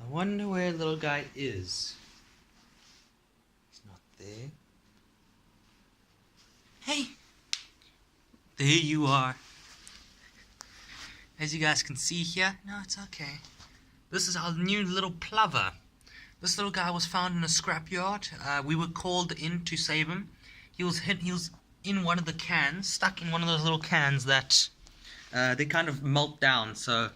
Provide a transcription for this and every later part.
I wonder where little guy is. He's not there. Hey! There you are. As you guys can see here, no, it's okay. This is our new little plover. This little guy was found in a scrapyard. We were called in to save him. He was in one of the cans, stuck in one of those little cans that they kind of melt down. So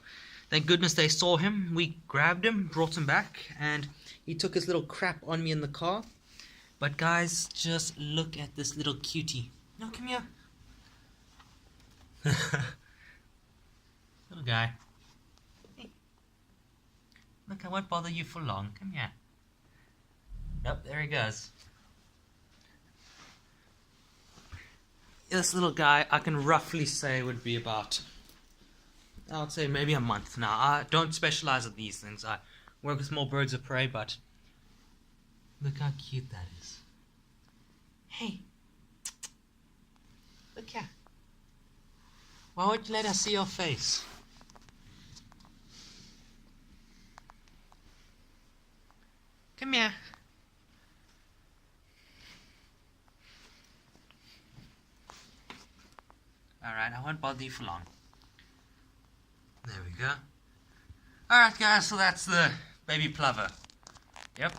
thank goodness they saw him. We grabbed him, brought him back, and he took his little crap on me in the car. But guys, just look at this little cutie. No, come here. Little guy. Hey. Look, I won't bother you for long. Come here. Nope, there he goes. This little guy, I can roughly say would be about, I would say maybe a month now. I don't specialize in these things. I work with small birds of prey, but look how cute that is. Hey. Look here. Why won't you let us see your face? Come here. Alright, I won't bother you for long. There we go. Alright guys, so that's the baby plover. Yep.